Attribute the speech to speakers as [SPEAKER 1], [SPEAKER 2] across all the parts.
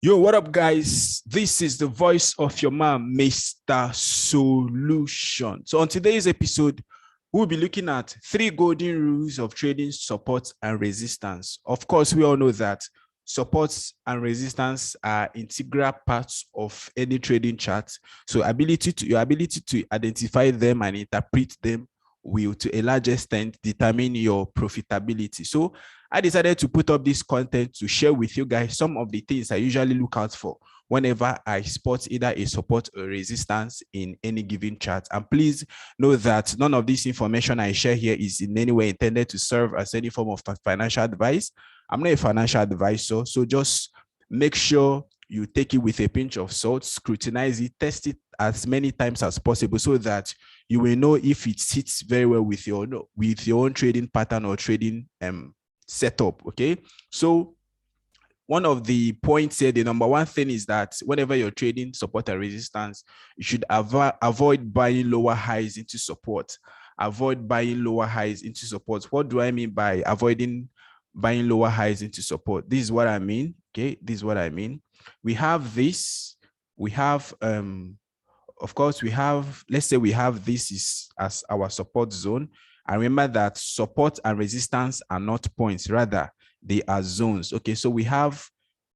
[SPEAKER 1] Yo, what up, guys? This is the voice of your man, Mr. Solution. So, on today's episode, we'll be looking at 3 golden rules of trading support and resistance. Of course, we all know that supports and resistance are integral parts of any trading chart. So, your ability to identify them and interpret them will, to a large extent, determine your profitability. So, I decided to put up this content to share with you guys some of the things I usually look out for whenever I spot either a support or resistance in any given chart. And please know that none of this information I share here is in any way intended to serve as any form of financial advice. I'm not a financial advisor, so just make sure you take it with a pinch of salt, scrutinize it, test it as many times as possible so that you will know if it sits very well with your own trading pattern or trading setup. Okay, so one of the points here, the number one thing is that whenever you're trading support and resistance, you should avoid buying lower highs into support. Avoid buying lower highs into support. What do I mean by avoiding buying lower highs into support? This is what I mean. Okay, this is what I mean. We have this. We have of course, we have, let's say we have this is as our support zone. And remember that support and resistance are not points, rather they are zones. Okay, so we have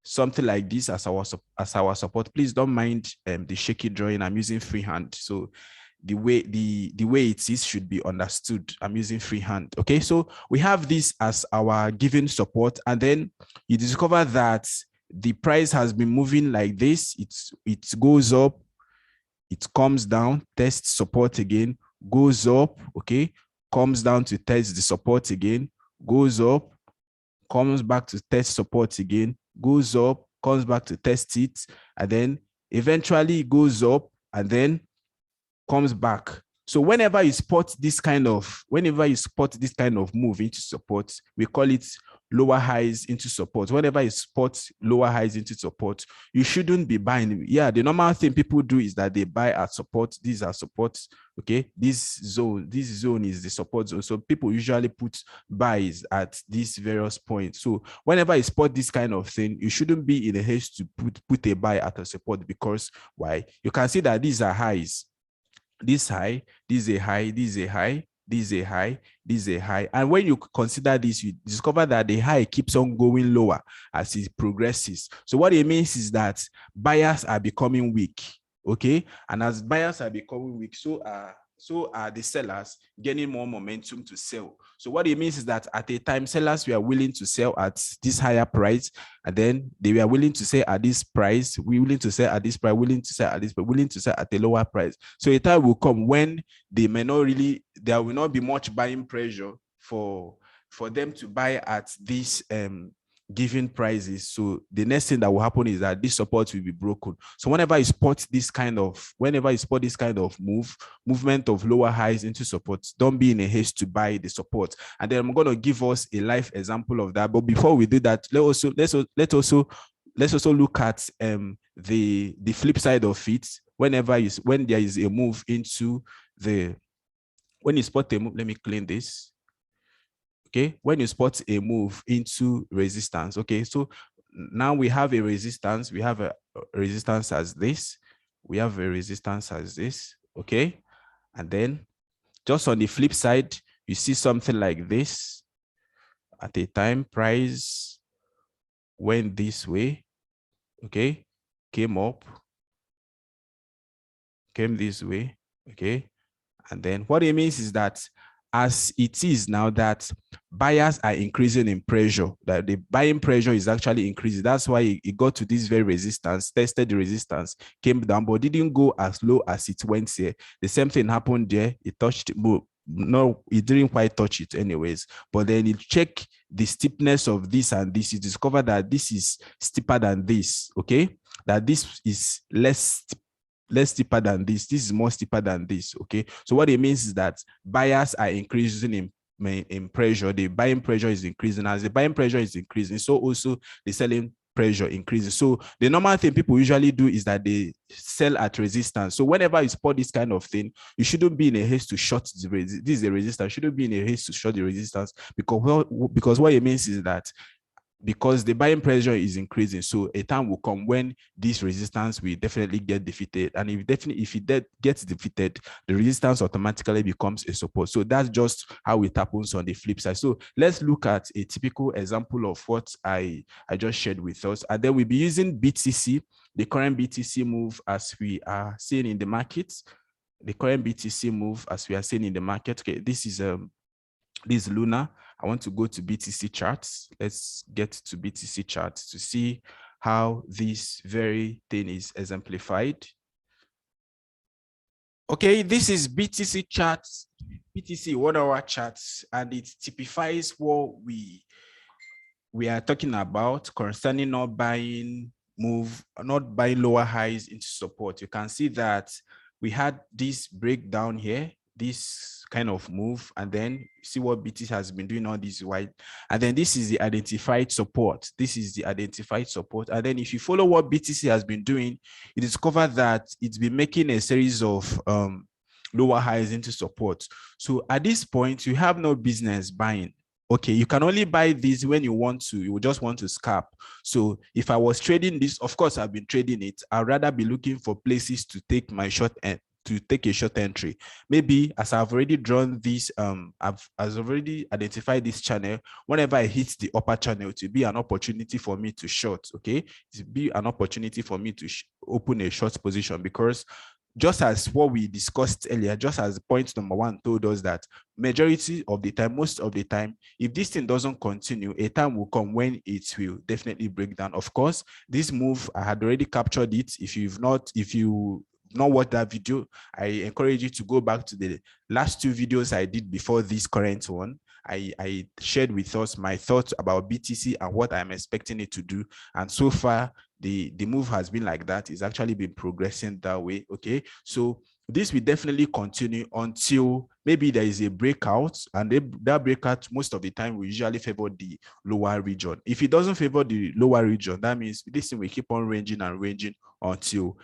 [SPEAKER 1] something like this as our support. Please don't mind the shaky drawing. I'm using freehand, so the way it is should be understood. I'm using freehand. Okay, so we have this as our given support, and then you discover that the price has been moving like this. It goes up, it comes down, tests support again, goes up. Okay, comes down to test the support again, goes up, comes back to test support again, goes up, comes back to test it, and then eventually goes up and then comes back. So whenever you spot this kind of move into support, we call it lower highs into support. Whenever you spot lower highs into support, you shouldn't be buying. Yeah, the normal thing people do is that they buy at support. These are supports. Okay, this zone is the support zone. So people usually put buys at these various points. So whenever you spot this kind of thing, you shouldn't be in a haste to put a buy at a support, because why? You can see that these are highs. This high, this is a high, this is a high, this is a high, this is a high. And when you consider this, you discover that the high keeps on going lower as it progresses. So what it means is that buyers are becoming weak. Okay, and as buyers are becoming weak, so are the sellers gaining more momentum to sell. So what it means is that at a time, sellers were willing to sell at this higher price, and then they were willing to sell at this price, willing to sell at this price, willing to sell at this, but willing to sell at a lower price. So a time will come when there will not be much buying pressure for them to buy at this given prices. So the next thing that will happen is that this support will be broken. So whenever you spot this kind of movement of lower highs into support, don't be in a haste to buy the support. And then I'm going to give us a live example of that. But before we do that, let's also look at the flip side of it. When there is a move into when you spot a move, let me clean this. Okay, when you spot a move into resistance, okay, so now we have a resistance. We have a resistance as this. We have a resistance as this. Okay, and then just on the flip side, you see something like this. At a time, price went this way. Okay, came up, came this way. Okay, and then what it means is that as it is now that buyers are increasing in pressure, that the buying pressure is actually increasing. That's why it got to this very resistance, tested the resistance, came down, but didn't go as low as it went here. The same thing happened there. It touched, no, it didn't quite touch it anyways. But then you check the steepness of this and this, you discover that this is steeper than this. Okay, that this is less steeper than this. This is more steeper than this. Okay, so what it means is that buyers are increasing in pressure. The buying pressure is increasing. As the buying pressure is increasing, so also the selling pressure increases. So the normal thing people usually do is that they sell at resistance. So whenever you spot this kind of thing, you shouldn't be in a haste to short this is the resistance. You shouldn't be in a haste to short the resistance, because what it means is that because the buying pressure is increasing. So a time will come when this resistance will definitely get defeated. And if it gets defeated, the resistance automatically becomes a support. So that's just how it happens on the flip side. So let's look at a typical example of what I just shared with us. And then we'll be using BTC, the current BTC move as we are seeing in the market. The current BTC move as we are seeing in the market. Okay, this is Luna. I want to go to BTC charts. Let's get to BTC charts to see how this very thing is exemplified. Okay, this is BTC charts, BTC 1 hour charts, and it typifies what we are talking about concerning not buying lower highs into support. You can see that we had this breakdown here, this kind of move, and then see what BTC has been doing all this while. And then this is the identified support. This is the identified support. And then if you follow what BTC has been doing, it is covered that it's been making a series of lower highs into support. So at this point, you have no business buying. Okay, you can only buy this when you want to, you just want to scalp. So if I was trading this, of course, I've been trading it. I'd rather be looking for places to take my short end, to take a short entry. Maybe as I've already drawn this, I've already identified this channel. Whenever I hit the upper channel, it will be an opportunity for me to short. Okay, it will be an opportunity for me to open a short position, because just as what we discussed earlier, just as point number 1 told us that majority of the time, most of the time, if this thing doesn't continue, a time will come when it will definitely break down. Of course, this move, I had already captured it. If you not watched that video, I encourage you to go back to the last 2 videos I did before this current one. I shared with us my thoughts about BTC and what I'm expecting it to do. And so far, the move has been like that. It's actually been progressing that way. Okay, so this will definitely continue until maybe there is a breakout, and that breakout most of the time will usually favor the lower region. If it doesn't favor the lower region, that means this thing will keep on ranging and ranging until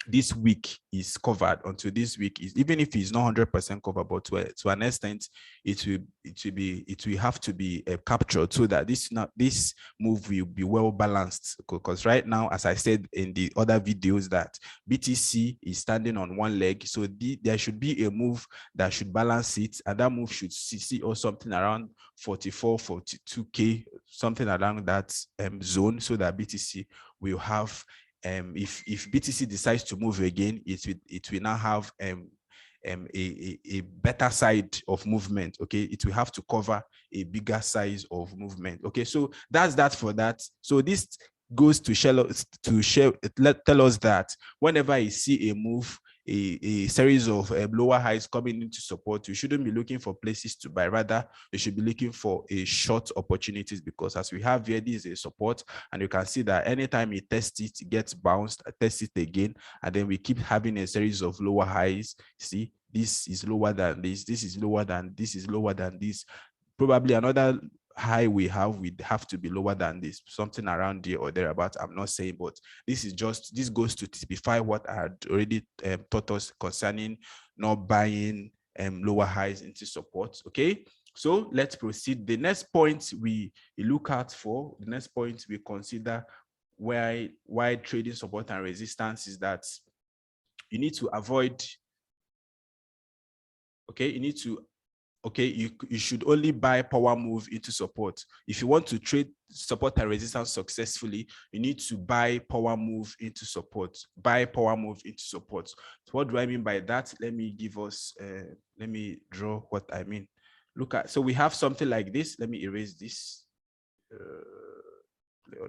[SPEAKER 1] this week is covered, until this week is, even if it's not 100% covered, but to an extent, it will have to be captured, so that this move will be well balanced. Because right now, as I said in the other videos, that BTC is standing on one leg, so there should be a move that should balance it, and that move should see or something around 44, 42k, something around that zone, so that BTC will have if BTC decides to move again, it will now have a better side of movement. Okay, it will have to cover a bigger size of movement. Okay, so that's that for that. So this goes to tell us that whenever I see a move, a series of lower highs coming into support, you shouldn't be looking for places to buy. Rather, you should be looking for a short opportunities, because as we have here, this is a support, and you can see that anytime it tests it, it gets bounced, test it again, and then we keep having a series of lower highs. See, this is lower than this is lower than this is lower than this. Probably another high we have to be lower than this, something around here or thereabout. I'm not saying, but this goes to typify what I had already taught us concerning not buying lower highs into support. Okay, so let's proceed. The next point we look out for, the next point we consider why trading support and resistance, is that you need to avoid, okay, you should only buy power move into support. If you want to trade support and resistance successfully, you need to buy power move into support. Buy power move into support. So what do I mean by that? Let me draw what I mean. So we have something like this. Let me erase this.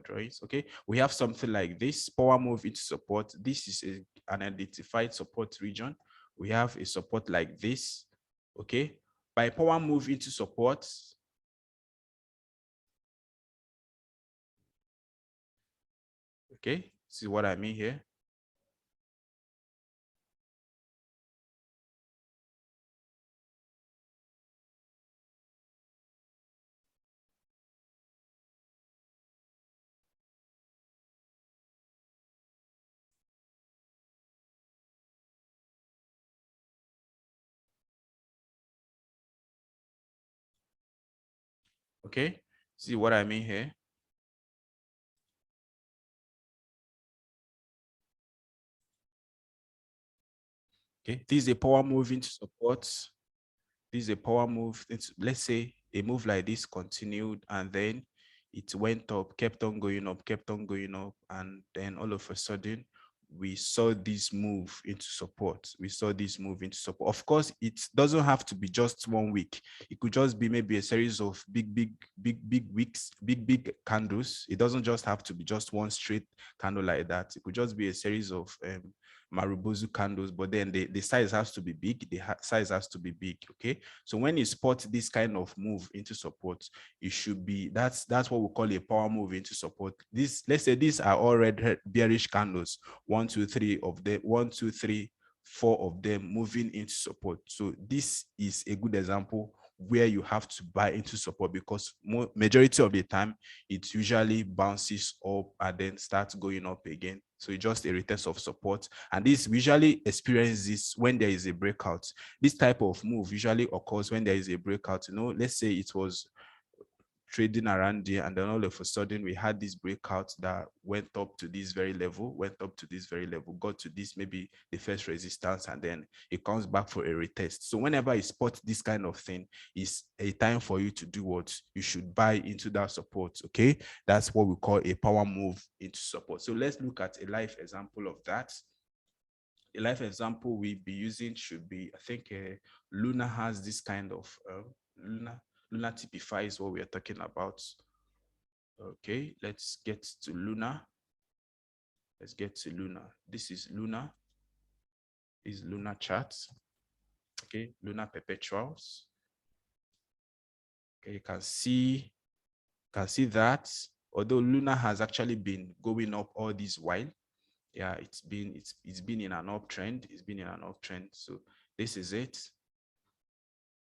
[SPEAKER 1] Drawings. Okay, we have something like this, power move into support. This is an identified support region. We have a support like this. Okay, by power move into support, okay, see what I mean here. Okay, See what I mean here? Okay, this is a power move into support. This is a power move. Let's say a move like this continued and then it went up, kept on going up, kept on going up, and then all of a sudden we saw this move into support. We saw this move into support. Of course, it doesn't have to be just 1 week. It could just be maybe a series of big weeks, big candles. It doesn't just have to be just one straight candle like that. It could just be a series of Marubozu candles, but then the size has to be big. The size has to be big. Okay. So when you spot this kind of move into support, it should be that's what we call a power move into support. This, let's say these are all red bearish candles. 1, 2, 3 of them, 1, 2, 3, 4 of them moving into support. So this is a good example where you have to buy into support, because majority of the time it usually bounces up and then starts going up again. So it's just a retest of support, and this we usually experience this when there is a breakout. This type of move usually occurs when there is a breakout. Let's say it was trading around there, and then all of a sudden we had this breakout that went up to this very level, got to this, maybe the first resistance, and then it comes back for a retest. So whenever you spot this kind of thing, it's a time for you to do what? You should buy into that support. Okay, that's what we call a power move into support. So let's look at a live example of that. A live example we'll be using should be, I think Luna has this kind of Luna typifies what we are talking about. Okay, let's get to Luna. Let's get to Luna. This is Luna. This is Luna chart. Okay, Luna perpetuals. Okay, you can see that although Luna has actually been going up all this while, yeah, it's been in an uptrend. It's been in an uptrend. So this is it.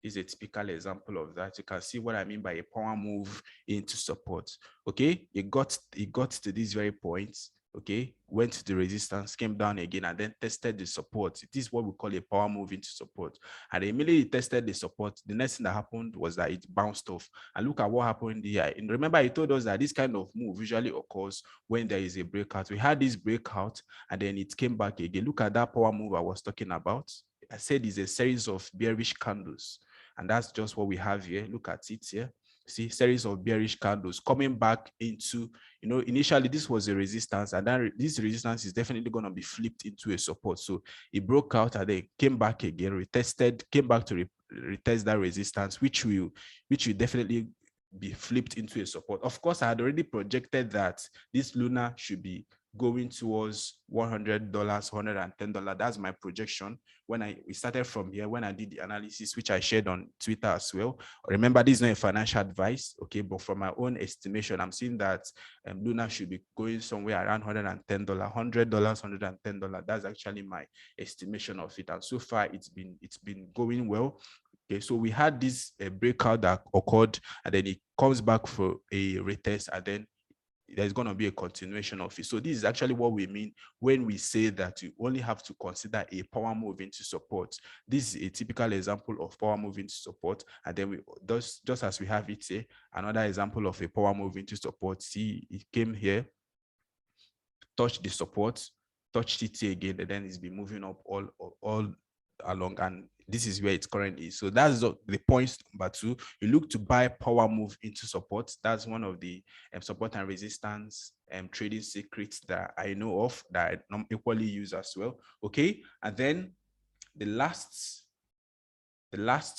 [SPEAKER 1] Is a typical example of that. You can see what I mean by a power move into support. Okay, it got to this very point. Okay, went to the resistance, came down again, and then tested the support. This is what we call a power move into support. And immediately it tested the support, the next thing that happened was that it bounced off. And look at what happened here. And remember, I told us that this kind of move usually occurs when there is a breakout. We had this breakout and then it came back again. Look at that power move I was talking about. I said it's a series of bearish candles. And that's just what we have here. Look at it here. See, series of bearish candles coming back into, initially this was a resistance, and then this resistance is definitely going to be flipped into a support. So it broke out and then came back again, retested, came back to retest that resistance, which will definitely be flipped into a support. Of course, I had already projected that this Luna should be going towards $100, $110. That's my projection. When we started from here, when I did the analysis, which I shared on Twitter as well. Remember, this is not a financial advice, okay? But from my own estimation, I'm seeing that Luna should be going somewhere around $110, $100, $110. That's actually my estimation of it. And so far, it's been going well. Okay, so we had this breakout that occurred, and then it comes back for a retest, and then there's going to be a continuation of it. So this is actually what we mean when we say that you only have to consider a power move into support. This is a typical example of power move into support. And then we just as we have it here, another example of a power move into support. See, it came here, touched the support, touched it here again, and then it's been moving up all along, and this is where it currently is. So that's the point number 2. You look to buy power move into support. That's one of the support and resistance trading secrets that I know of, that I equally use as well. Okay, and then the last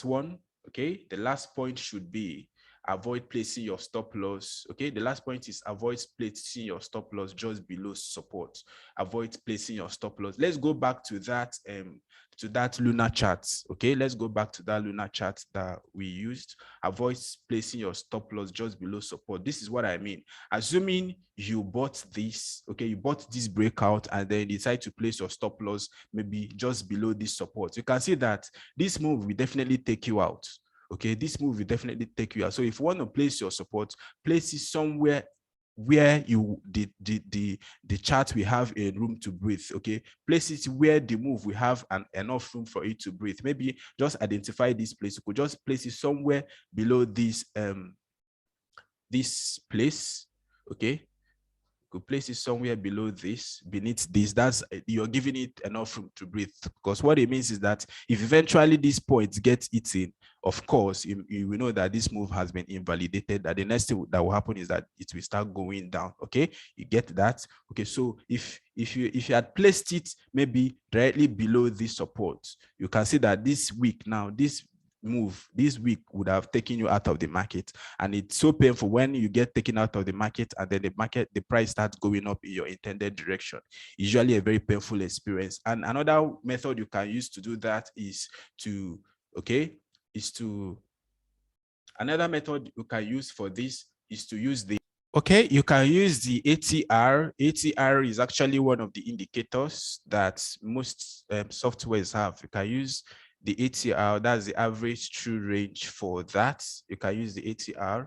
[SPEAKER 1] one, okay, the last point should be avoid placing your stop loss. Okay, the last point is avoid placing your stop loss just below support. Avoid placing your stop loss. Let's go back to that Luna chart. Okay, let's go back to that Luna chart that we used. Avoid placing your stop loss just below support. This is what I mean. Assuming you bought this, okay, you bought this breakout and then decide to place your stop loss maybe just below this support. You can see that this move will definitely take you out. Okay, this move will definitely take you out. So if you want to place your support, place it somewhere where the chart we have a room to breathe. Okay, place it where the move we have enough room for it to breathe. Maybe just identify this place. You could just place it somewhere below this this place, okay? Could place it somewhere below this, beneath this. That's, you're giving it enough room to breathe, because what it means is that if eventually this point gets eaten, of course you will know that this move has been invalidated, that the next thing that will happen is that it will start going down. Okay, you get that? Okay, so if you had placed it maybe directly below this support, you can see that this week now, this move this week would have taken you out of the market. And it's so painful when you get taken out of the market and then the price starts going up in your intended direction. Usually a very painful experience. And another method you can use to do that is to, another method you can use for this is to use the, you can use the ATR. ATR is actually one of the indicators that most softwares have. You can use the ATR, that's the average true range for that. You can use the ATR.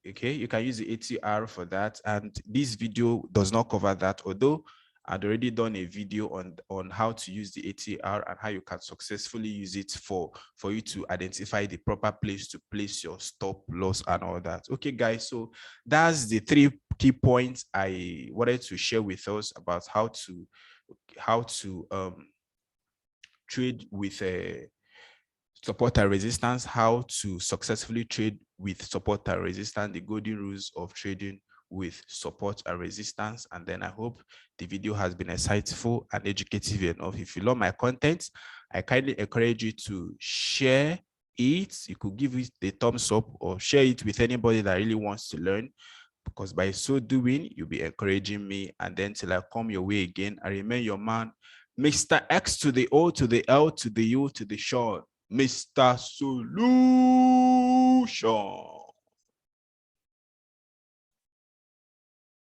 [SPEAKER 1] Okay, you can use the ATR for that. And this video does not cover that, although I'd already done a video on how to use the ATR and how you can successfully use it for you to identify the proper place to place your stop loss and all that. Okay, guys, so that's the 3 key points I wanted to share with us about how to trade with a support and resistance, how to successfully trade with support and resistance, the golden rules of trading with support and resistance. And then I hope the video has been insightful and educative enough. If you love my content, I kindly encourage you to share it. You could give it the thumbs up or share it with anybody that really wants to learn, because by so doing, you'll be encouraging me. And then till I come your way again, I remain your man, Mr. X to the O to the L to the U to the short, Mr. Solution.